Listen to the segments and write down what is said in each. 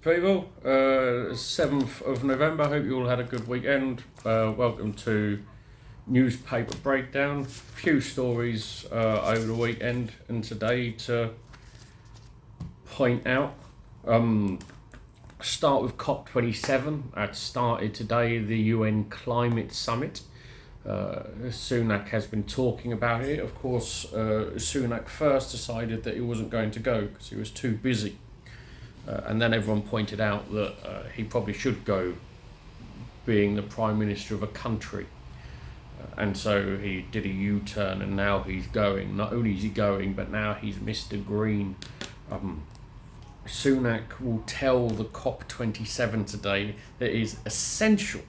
People, 7th of November. Hope you all had a good weekend. Welcome to Newspaper Breakdown. Few stories over the weekend and today to point out. Start with COP27. That started today, the UN Climate Summit. Sunak has been talking about it. Of course, Sunak first decided that he wasn't going to go because he was too busy. And then everyone pointed out that he probably should go, being the Prime Minister of a country. And so he did a U-turn and now he's going. Not only is he going, but now he's Mr. Green. Sunak will tell the COP27 today that it is essential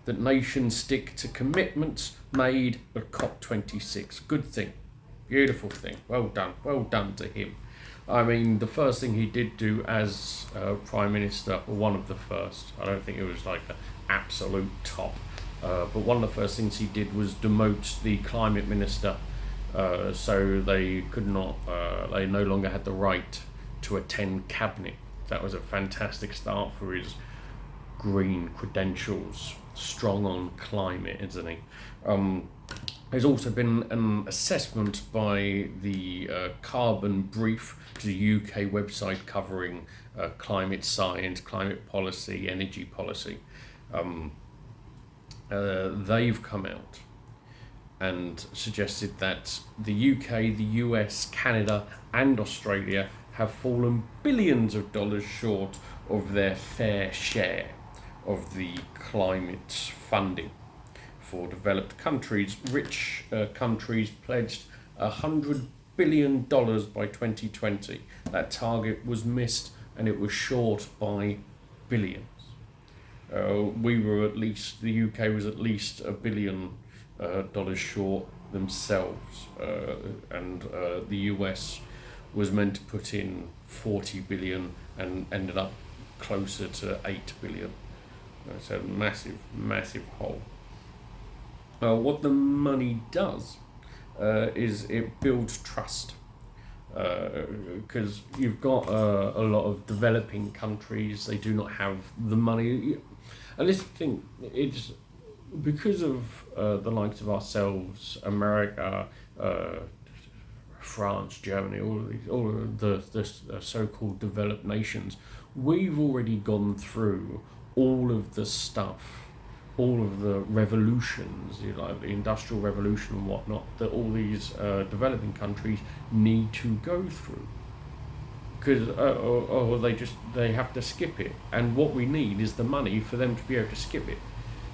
that nations stick to commitments made at COP26. Good thing. Beautiful thing. Well done to him. I mean, the first thing he did do as Prime Minister, or one of the first, I don't think it was like an absolute top, but one of the first things he did was demote the Climate Minister, so they could not, they no longer had the right to attend Cabinet. That was a fantastic start for his green credentials, strong on climate, isn't he? There's also been an assessment by the Carbon Brief, which is a UK website covering climate science, climate policy, energy policy. They've come out and suggested that the UK, the US, Canada and Australia have fallen billions of dollars short of their fair share of the climate funding for developed countries. Rich countries pledged $100 billion by 2020. That target was missed and it was short by billions. The UK was at least $1 billion short themselves, and the US was meant to put in 40 billion and ended up closer to 8 billion. It's a massive hole. What the money does is it builds trust, because you've got a lot of developing countries. They do not have the money, and this thing, it's because of the likes of ourselves, America, France, Germany, all of the so-called developed nations. We've already gone through all of the stuff, all of the revolutions, like the Industrial Revolution and whatnot, that all these developing countries need to go through. Because they have to skip it, and what we need is the money for them to be able to skip it,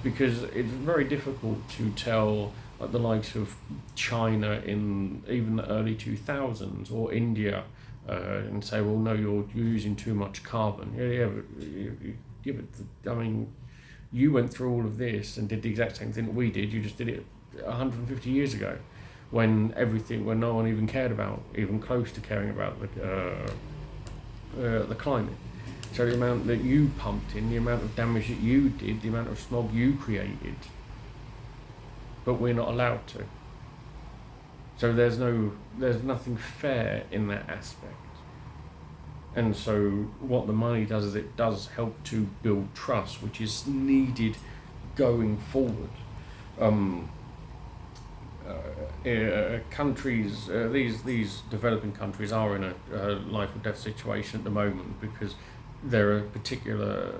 because it's very difficult to tell the likes of China in even the early 2000s or India and say, well, no, you're using too much carbon. I mean, you went through all of this and did the exact same thing that we did. You just did it 150 years ago, when no one even cared about, even close to caring about the climate. So the amount that you pumped in, the amount of damage that you did, the amount of smog you created, but we're not allowed to. So there's nothing fair in that aspect. And so what the money does is it does help to build trust, which is needed going forward. Countries, these developing countries are in a life or death situation at the moment, because there are particular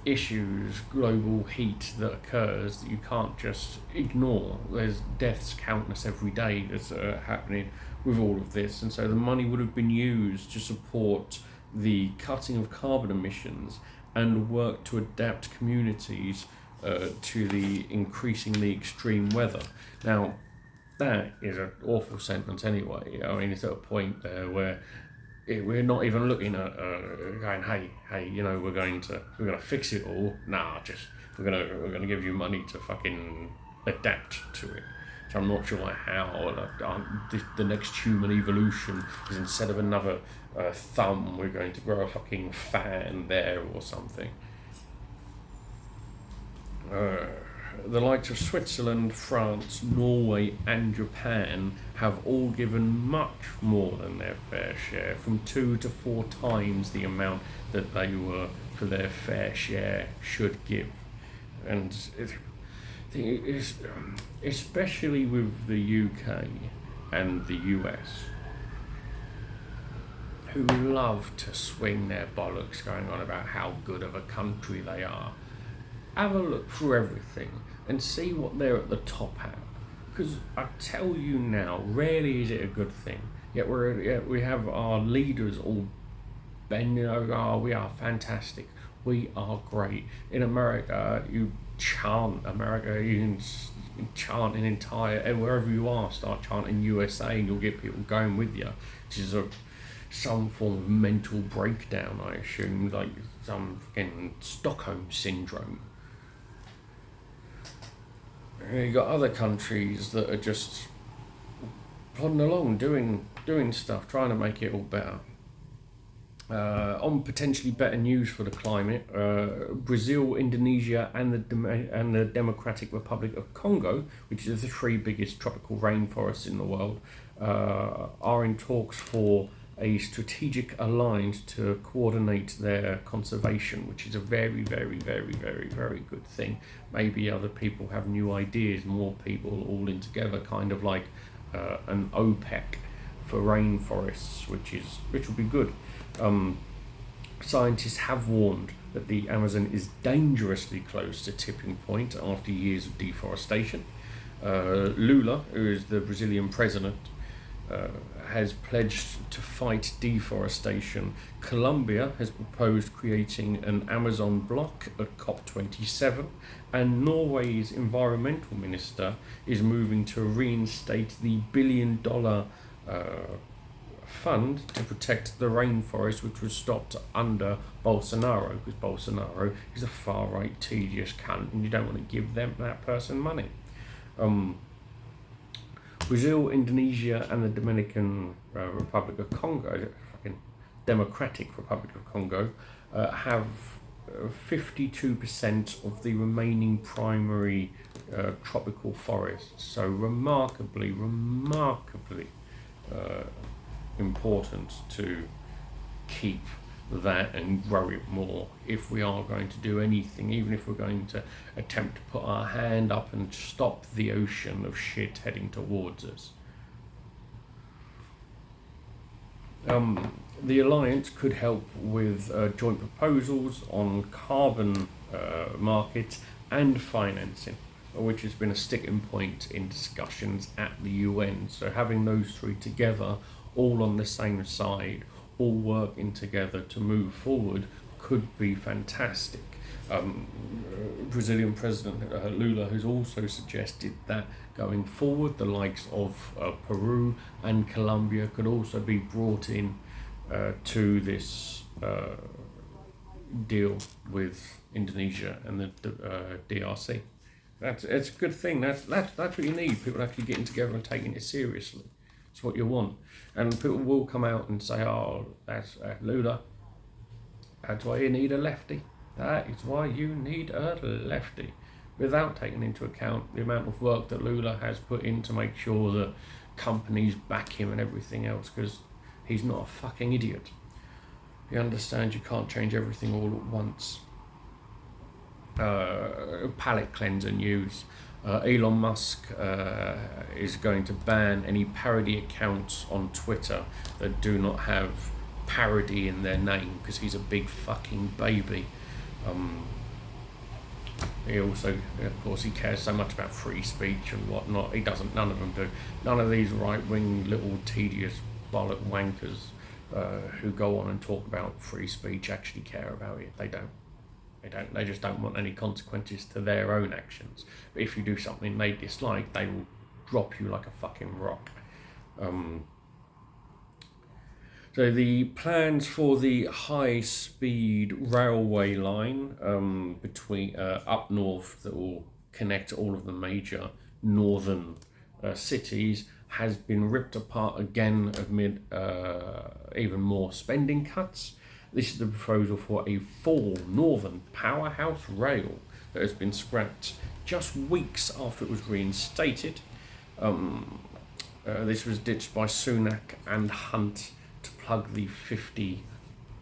issues, global heat that occurs that you can't just ignore. There's deaths countless every day that's happening with all of this, and so the money would have been used to support the cutting of carbon emissions and work to adapt communities to the increasingly extreme weather. Now, that is an awful sentence anyway. I mean, it's at a point there where we're not even looking at going, hey, we're going to fix it all. Nah, we're gonna give you money to fucking adapt to it. So I'm not sure how the next human evolution is, instead of another thumb, we're going to grow a fucking fan there or something. the likes of Switzerland, France, Norway, and Japan have all given much more than their fair share, from 2 to 4 times the amount that they were for their fair share should give. And it's, especially with the UK and the US, who love to swing their bollocks going on about how good of a country they are. Have a look through everything and see what they're at the top at. Because I tell you now, rarely is it a good thing. Yet we have our leaders all bending over, oh, we are fantastic, we are great. In America, you chant America, you can chant an entire, and wherever you are, start chanting USA and you'll get people going with you, which is some form of mental breakdown, I assume, like some fucking Stockholm syndrome. You got other countries that are just plodding along, doing stuff, trying to make it all better. On potentially better news for the climate, Brazil, Indonesia, and the Democratic Republic of Congo, which is the 3 biggest tropical rainforests in the world, are in talks for a strategic alliance to coordinate their conservation, which is a very, very, very, very, very good thing. Maybe other people have new ideas, more people all in together, kind of like an OPEC for rainforests, which will be good. Scientists have warned that the Amazon is dangerously close to tipping point after years of deforestation. Lula, who is the Brazilian president, has pledged to fight deforestation. Colombia has proposed creating an Amazon block at COP27, and Norway's environmental minister is moving to reinstate the $1 billion fund to protect the rainforest, which was stopped under Bolsonaro, because Bolsonaro is a far-right, tedious cunt, and you don't want to give that person money. Brazil, Indonesia, and the Dominican Republic of Congo, fucking Democratic Republic of Congo, have 52% of the remaining primary tropical forests. So remarkably important to keep that and grow it more if we are going to do anything, even if we're going to attempt to put our hand up and stop the ocean of shit heading towards us. The alliance could help with joint proposals on carbon markets and financing, which has been a sticking point in discussions at the UN. So having those 3 together, all on the same side, all working together to move forward, could be fantastic. Brazilian President Lula has also suggested that going forward, the likes of Peru and Colombia could also be brought in to this deal with Indonesia and the DRC. It's a good thing. That's what you need. People actually getting together and taking it seriously. It's what you want. And people will come out and say, oh, that's Lula. That's why you need a lefty. That is why you need a lefty. Without taking into account the amount of work that Lula has put in to make sure that companies back him and everything else, because he's not a fucking idiot. He understands you can't change everything all at once. Palate cleanser news. Elon Musk is going to ban any parody accounts on Twitter that do not have parody in their name, because he's a big fucking baby. He also, of course, he cares so much about free speech and whatnot. None of them do. None of these right-wing little tedious bollock wankers who go on and talk about free speech actually care about it. They don't. They just don't want any consequences to their own actions. But if you do something they dislike, they will drop you like a fucking rock. So the plans for the high-speed railway line between up north that will connect all of the major northern cities has been ripped apart again amid even more spending cuts. This is the proposal for a full northern powerhouse rail that has been scrapped just weeks after it was reinstated. This was ditched by Sunak and Hunt to plug the £50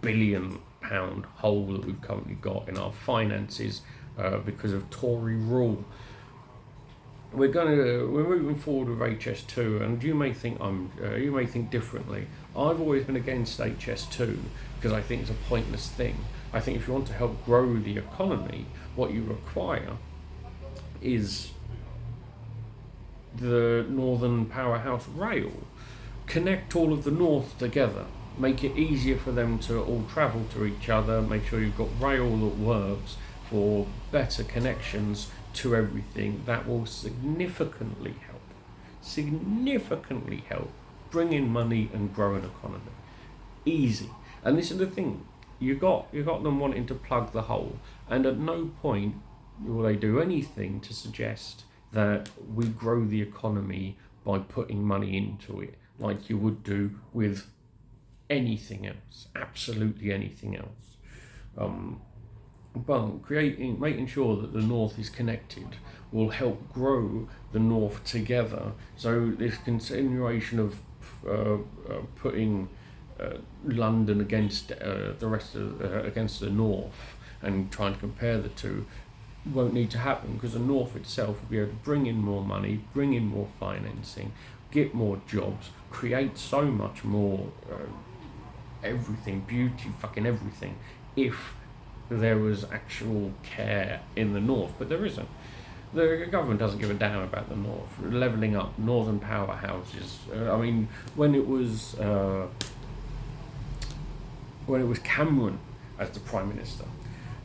billion hole that we've currently got in our finances because of Tory rule. We're moving forward with HS2, and you may think differently. I've always been against HS2 because I think it's a pointless thing. I think if you want to help grow the economy, what you require is the Northern Powerhouse Rail. Connect all of the North together, make it easier for them to all travel to each other, make sure you've got rail that works for better connections to everything. That will significantly help bring in money and grow an economy. Easy. And this is the thing, you got them wanting to plug the hole, and at no point will they do anything to suggest that we grow the economy by putting money into it like you would do with anything else, absolutely anything else. But making sure that the North is connected will help grow the North together. So this continuation of putting London against the rest of against the North and trying to compare the two won't need to happen, because the North itself will be able to bring in more money, bring in more financing, get more jobs, create so much more everything, beauty, fucking everything, if there was actual care in the North. But there isn't. The government doesn't give a damn about the North. Levelling up northern powerhouses. When it was Cameron as the Prime Minister,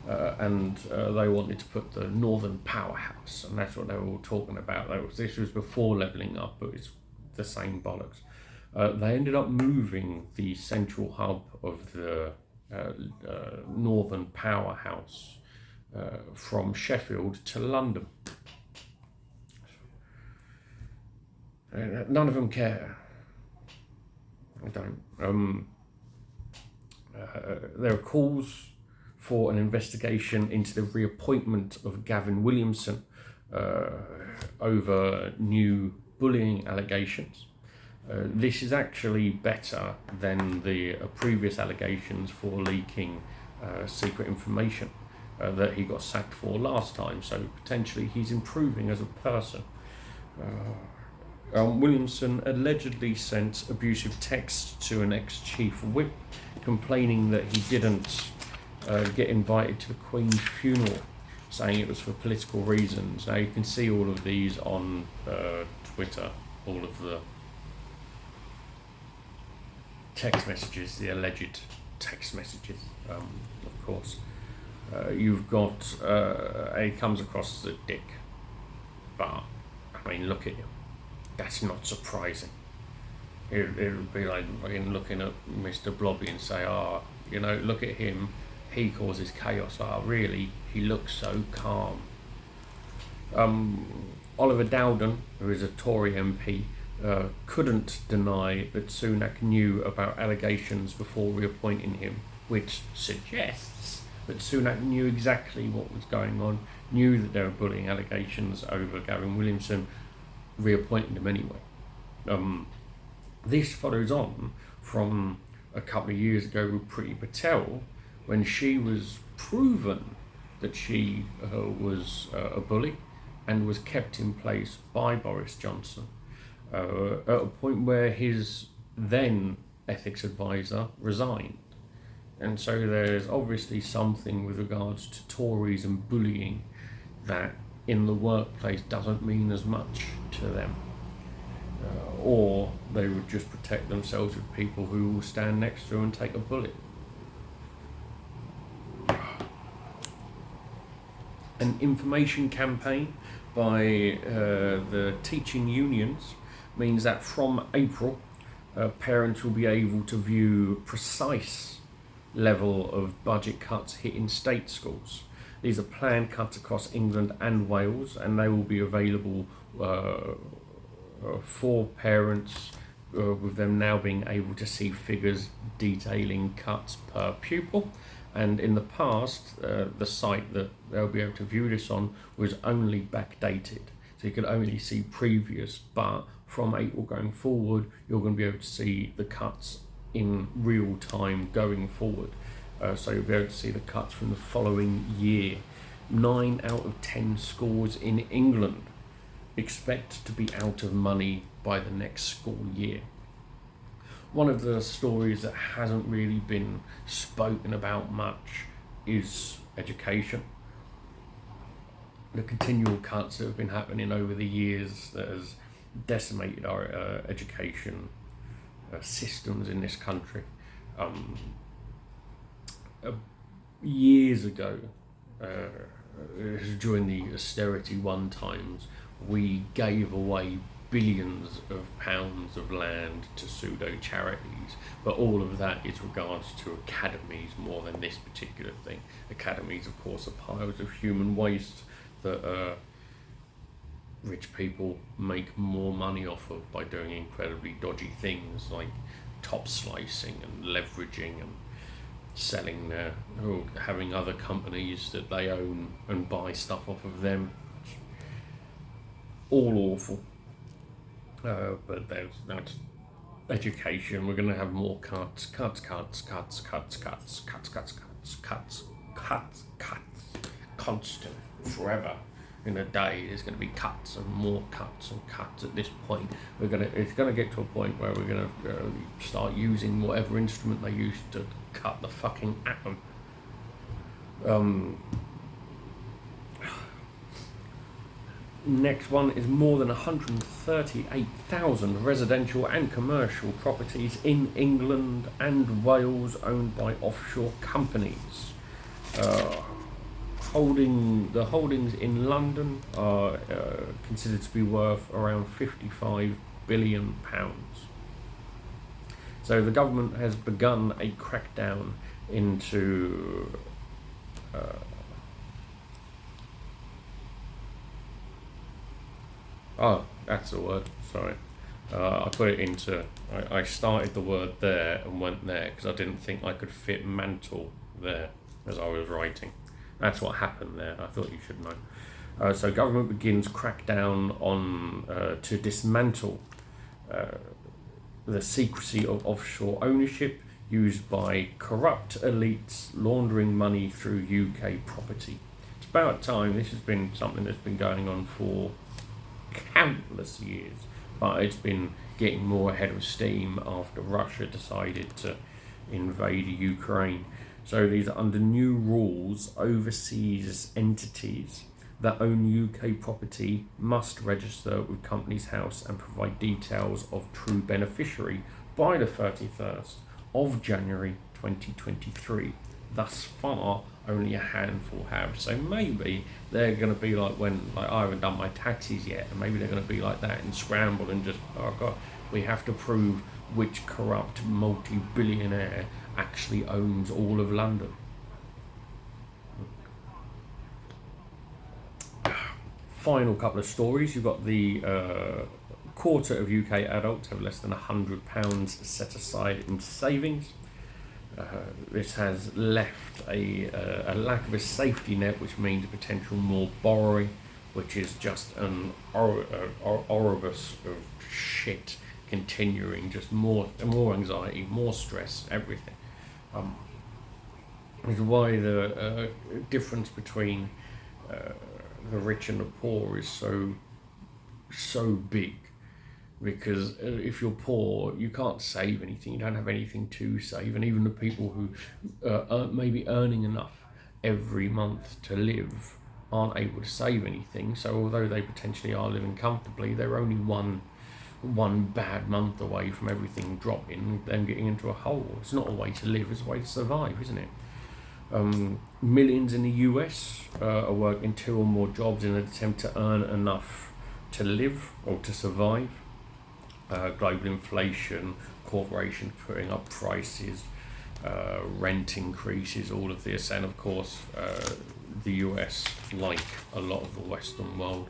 and they wanted to put the Northern Powerhouse, and that's what they were all talking about. This was before levelling up, but it's the same bollocks. They ended up moving the central hub of the Northern Powerhouse from Sheffield to London. None of them care. I don't. There are calls for an investigation into the reappointment of Gavin Williamson over new bullying allegations. This is actually better than the previous allegations for leaking secret information that he got sacked for last time, so potentially he's improving as a person. Williamson allegedly sent abusive texts to an ex-chief whip complaining that he didn't get invited to the Queen's funeral, saying it was for political reasons. Now you can see all of these on Twitter, all of the text messages, the alleged text messages, of course. You've got, he comes across as a dick, but, look at him. That's not surprising. It would be like fucking looking at Mr. Blobby and say, look at him, he causes chaos. Really, he looks so calm. Oliver Dowden, who is a Tory MP, couldn't deny that Sunak knew about allegations before reappointing him, which suggests that Sunak knew exactly what was going on, knew that there were bullying allegations over Gavin Williamson, reappointed him anyway. This follows on from a couple of years ago with Priti Patel, when she was proven that she was a bully and was kept in place by Boris Johnson at a point where his then ethics advisor resigned. And so there's obviously something with regards to Tories and bullying that in the workplace doesn't mean as much to them. Or they would just protect themselves with people who will stand next to them and take a bullet. An information campaign by the teaching unions means that from April, parents will be able to view precise level of budget cuts hitting state schools. These are planned cuts across England and Wales, and they will be available for parents, with them now being able to see figures detailing cuts per pupil. And in the past, the site that they'll be able to view this on was only backdated. So you could only see previous, but from April going forward, you're going to be able to see the cuts in real time going forward. So you'll be able to see the cuts from the following year. 9 out of 10 schools in England expect to be out of money by the next school year. One of the stories that hasn't really been spoken about much is education. The continual cuts that have been happening over the years that has decimated our education systems in this country. Years ago, during the austerity one times, we gave away billions of pounds of land to pseudo charities, but all of that is regards to academies more than this particular thing. Academies, of course, are piles of human waste that rich people make more money off of by doing incredibly dodgy things like top slicing and leveraging and selling or having other companies that they own and buy stuff off of them. All awful. But that's education. We're going to have more cuts, constant, forever. In a day, there's going to be cuts and more cuts and cuts. At this point, it's going to get to a point where we're going to start using whatever instrument they used to cut the fucking atom. Next one is more than 138,000 residential and commercial properties in England and Wales owned by offshore companies. The holdings in London are considered to be worth around £55 billion. So the government has begun a crackdown into that's the word, sorry. I put it into, I started the word there and went there because I didn't think I could fit mantle there as I was writing. That's what happened there. I thought you should know. So government begins crackdown on to dismantle the secrecy of offshore ownership used by corrupt elites laundering money through UK property. It's about time. This has been something that's been going on for countless years, but it's been getting more ahead of steam after Russia decided to invade Ukraine. So these are under new rules. Overseas entities that own UK property must register with Companies House and provide details of true beneficiary by the 31st of January 2023. Thus far, only a handful have. So maybe they're going to be like when I haven't done my taxes yet, and maybe they're going to be like that and scramble and just, oh God, we have to prove which corrupt multi-billionaire actually owns all of London. Final couple of stories. You've got the quarter of UK adults have less than £100 set aside in savings. This has left a lack of a safety net, which means potential more borrowing, which is just an Ouroboros of shit continuing, just more anxiety, more stress, everything. Is why the difference between the rich and the poor is so big, because if you're poor, you can't save anything, you don't have anything to save, and even the people who are maybe earning enough every month to live aren't able to save anything. So although they potentially are living comfortably, they're only one bad month away from everything dropping and them getting into a hole. It's not a way to live, it's a way to survive, isn't it? Millions in the US are working 2 or more jobs in an attempt to earn enough to live or to survive. Global inflation, corporations putting up prices, rent increases, all of this, and of course the US, like a lot of the Western world,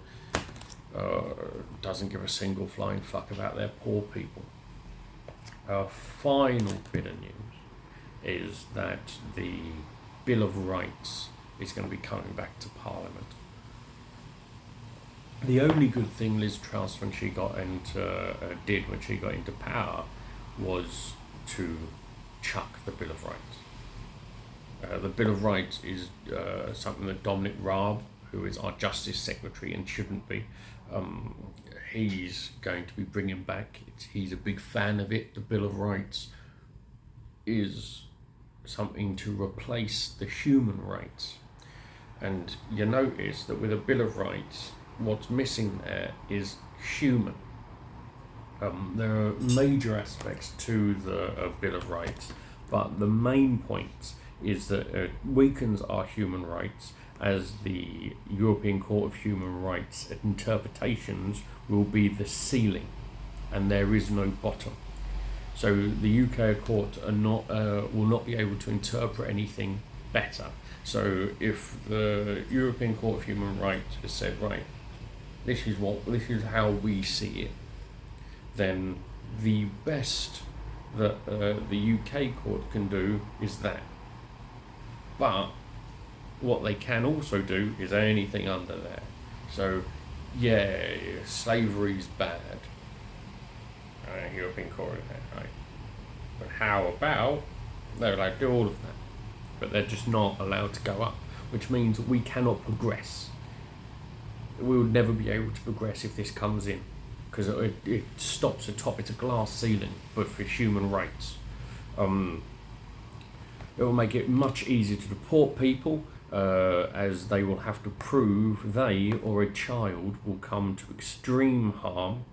doesn't give a single flying fuck about their poor people. Our final bit of news is that the Bill of Rights is going to be coming back to Parliament. The only good thing Liz Truss did when she got into power was to chuck the Bill of Rights. The Bill of Rights is something that Dominic Raab, who is our Justice Secretary and shouldn't be, he's going to be bringing back. He's a big fan of it. The Bill of Rights is something to replace the human rights. And you notice that with a Bill of Rights, what's missing there is human. There are major aspects to the Bill of Rights, but the main point is that it weakens our human rights, as the European Court of Human Rights interpretations will be the ceiling, and there is no bottom. So the UK court will not be able to interpret anything better. So if the European Court of Human Rights has said, right, this is how we see it, then the best that the UK court can do is that. But what they can also do is anything under there. So yeah, slavery's bad. European court, right? But how about they're allowed to do all of that, but they're just not allowed to go up, which means we cannot progress. We would never be able to progress if this comes in, because it stops at top. It's a glass ceiling, but for human rights. It will make it much easier to deport people, as they will have to prove they or a child will come to extreme harm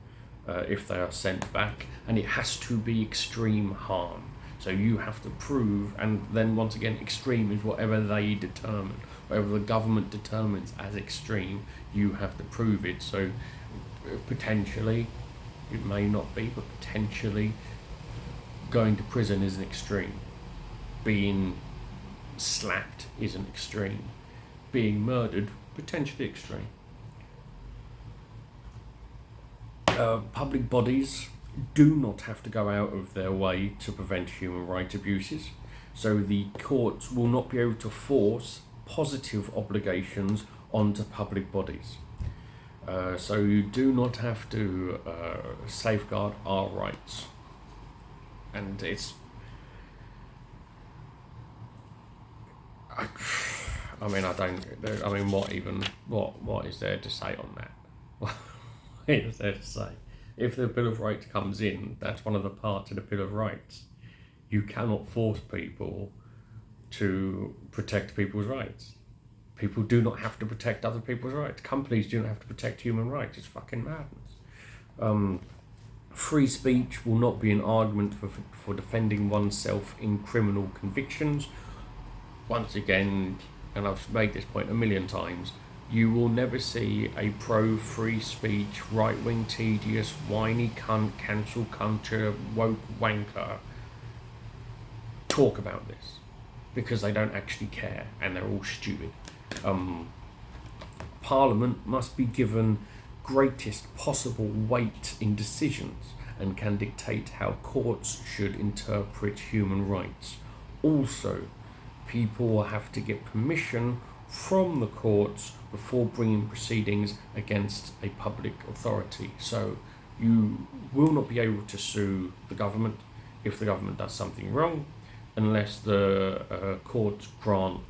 if they are sent back, and it has to be extreme harm. So you have to prove, and then once again, extreme is whatever they determine, whatever the government determines as extreme, you have to prove it. So potentially, it may not be, but potentially going to prison is an extreme. Being slapped is an extreme. Being murdered, potentially extreme. Public bodies do not have to go out of their way to prevent human rights abuses, so the courts will not be able to force positive obligations onto public bodies. So you do not have to safeguard our rights, and it's. What is there to say on that? What is there to say? If the Bill of Rights comes in, that's one of the parts of the Bill of Rights. You cannot force people to protect people's rights. People do not have to protect other people's rights. Companies do not have to protect human rights. It's fucking madness. Free speech will not be an argument for defending oneself in criminal convictions. Once again, and I've made this point a million times, you will never see a pro-free speech, right-wing, tedious, whiny cunt, cancel culture, woke wanker talk about this, because they don't actually care and they're all stupid. Parliament must be given greatest possible weight in decisions and can dictate how courts should interpret human rights. Also, people will have to get permission from the courts before bringing proceedings against a public authority. So you will not be able to sue the government if the government does something wrong, unless the courts grant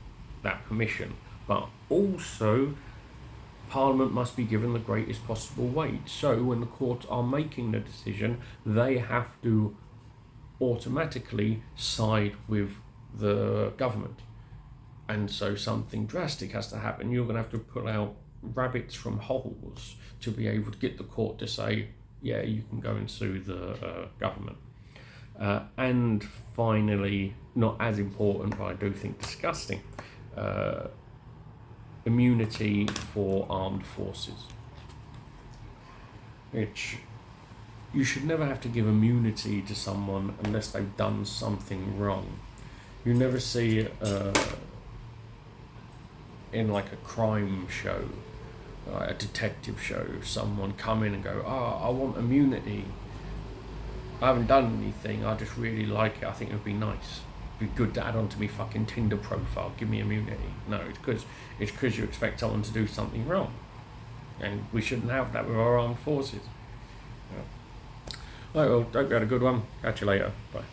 that permission. But also, Parliament must be given the greatest possible weight. So when the courts are making the decision, they have to automatically side with the government. And so something drastic has to happen. You're going to have to pull out rabbits from holes to be able to get the court to say, yeah, you can go and sue the government. And finally, not as important, but I do think disgusting, immunity for armed forces. Which you should never have to give immunity to someone unless they've done something wrong. You never see in like a crime show, a detective show, someone come in and go, I want immunity. I haven't done anything, I just really like it, I think it would be nice. be good to add on to me fucking Tinder profile, give me immunity. No, it's because you expect someone to do something wrong. And we shouldn't have that with our armed forces. Yeah. Right, well, hope you had a good one. Catch you later. Bye.